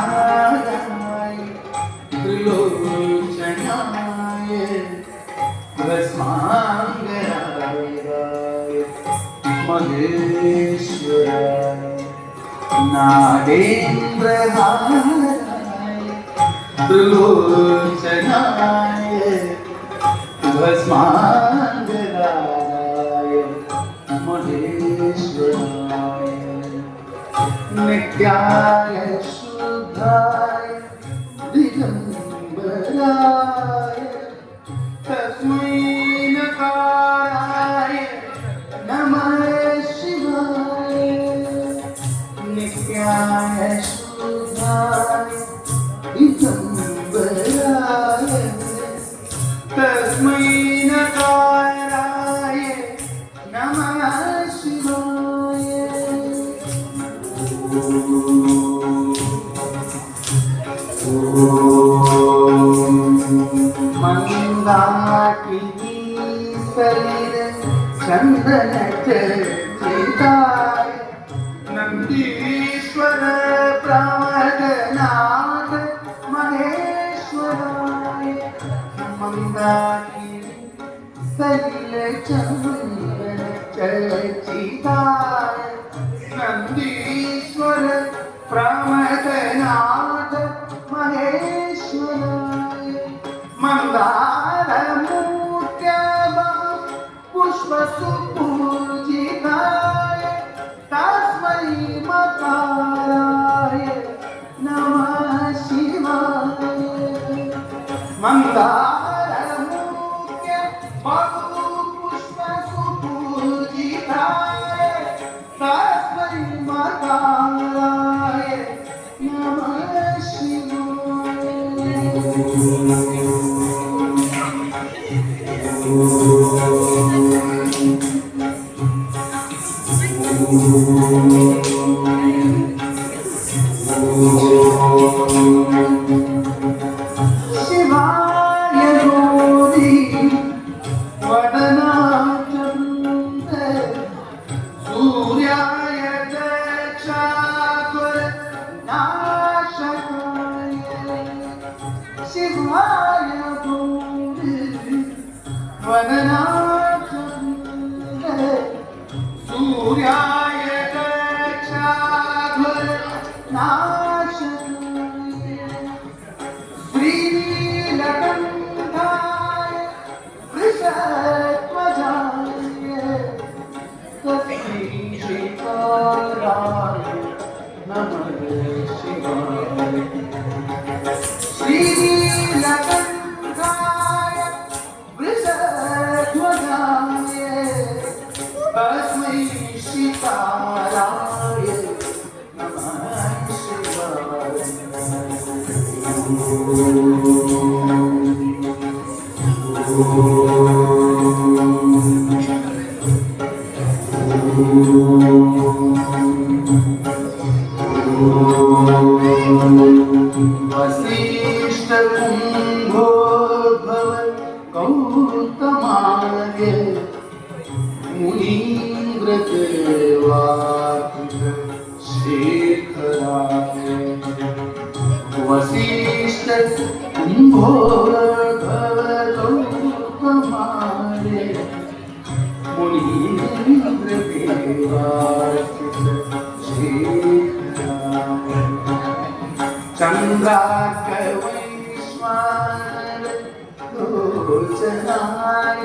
नागेन्द्रहाराय त्रिलोचनाय भस्मांगराय महेश्वराय नागेन्द्रहाराय त्रिलोचनाय भस्मांगराय महेश्वराय नित्याय शुद्धाय दिगंबराय तस्मै नकाराय नमः शिवाय नित्याय शुद्धाय दिगंबराय तस्मै नकाराय नमः शिवाय मंदाकिनी शरीर चंदन चर्चिताय नंदीश्वर प्रमदनाथ महेश्वराय मंदाकिनी शरीर चंदन चर्चिताय नंदीश्वर प्रमदनाथ महेश्वराय मंदारमूर्त्या पुष्पसुपूजिताय तस्मै मकाराय नमः शिवाय मंदारमूर्त्या पुष्पसुपूजिताय तस्मै मकाराय नमः शिवाय शिवाय गौरी वदनाचंद सूर्याय दक्षाकुर नाशकाय शिवाय गौरी वदनाचंद सूर्याय दक्षाकुर नाशकाय श्रीलकंठाय वृषध्वजाय तस्मै शिवाय नमः शिवाय श्रीलकंठाय वृषध्वजाय तस्मै शिवाय नमः शिवाय वसिष्ठ कुंभोद्भव गौतमाय मुनीन्द्र देवात्म शेखराय वसिष्ठ कुंभोद्भव गौतमाय मुनीन्द्र देवात्म शेखराय चंद्रार्क वैश्वानर लोचनाय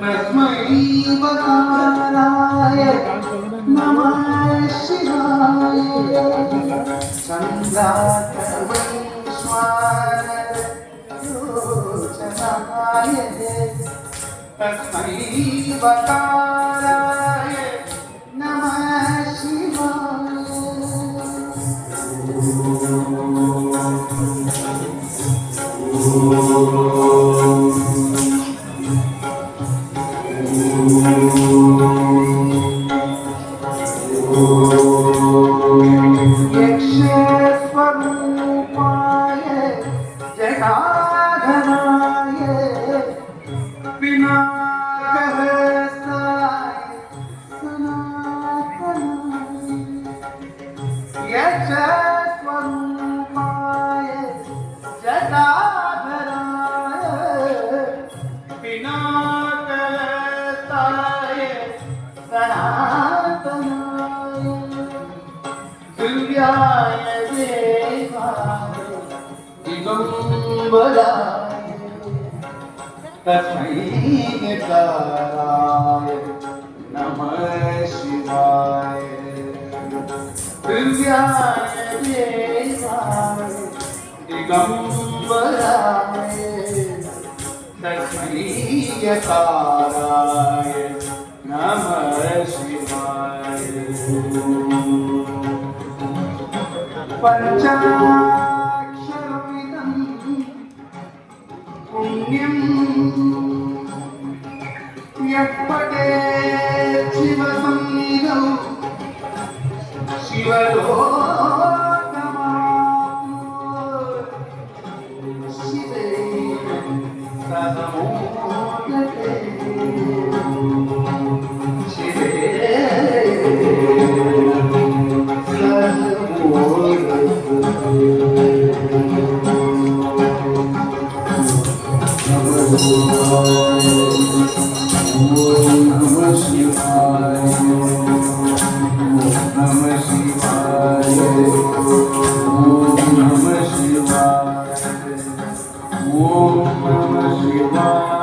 तस्मै वकाराय नमः शिवाय चंद्रार्क वैश्वानर लोचनाय तस्मै वकाराय नमः शिवाय यक्षस्वरूपाय जटाधराय पिनाकहस्ताय दिव्याय देवाय दिगंबराय तस्मै गकाराय नमः शिवाय दिव्याय देवाय दिगंबराय तस्मै गकाराय नमः शिवाय पंचाक्षरमिदं पुण्यं यः पठेत् शिवसंनिधौ शिवलोकमाप्नोत् शिवेन सदमोदते Om Namah Shivaya.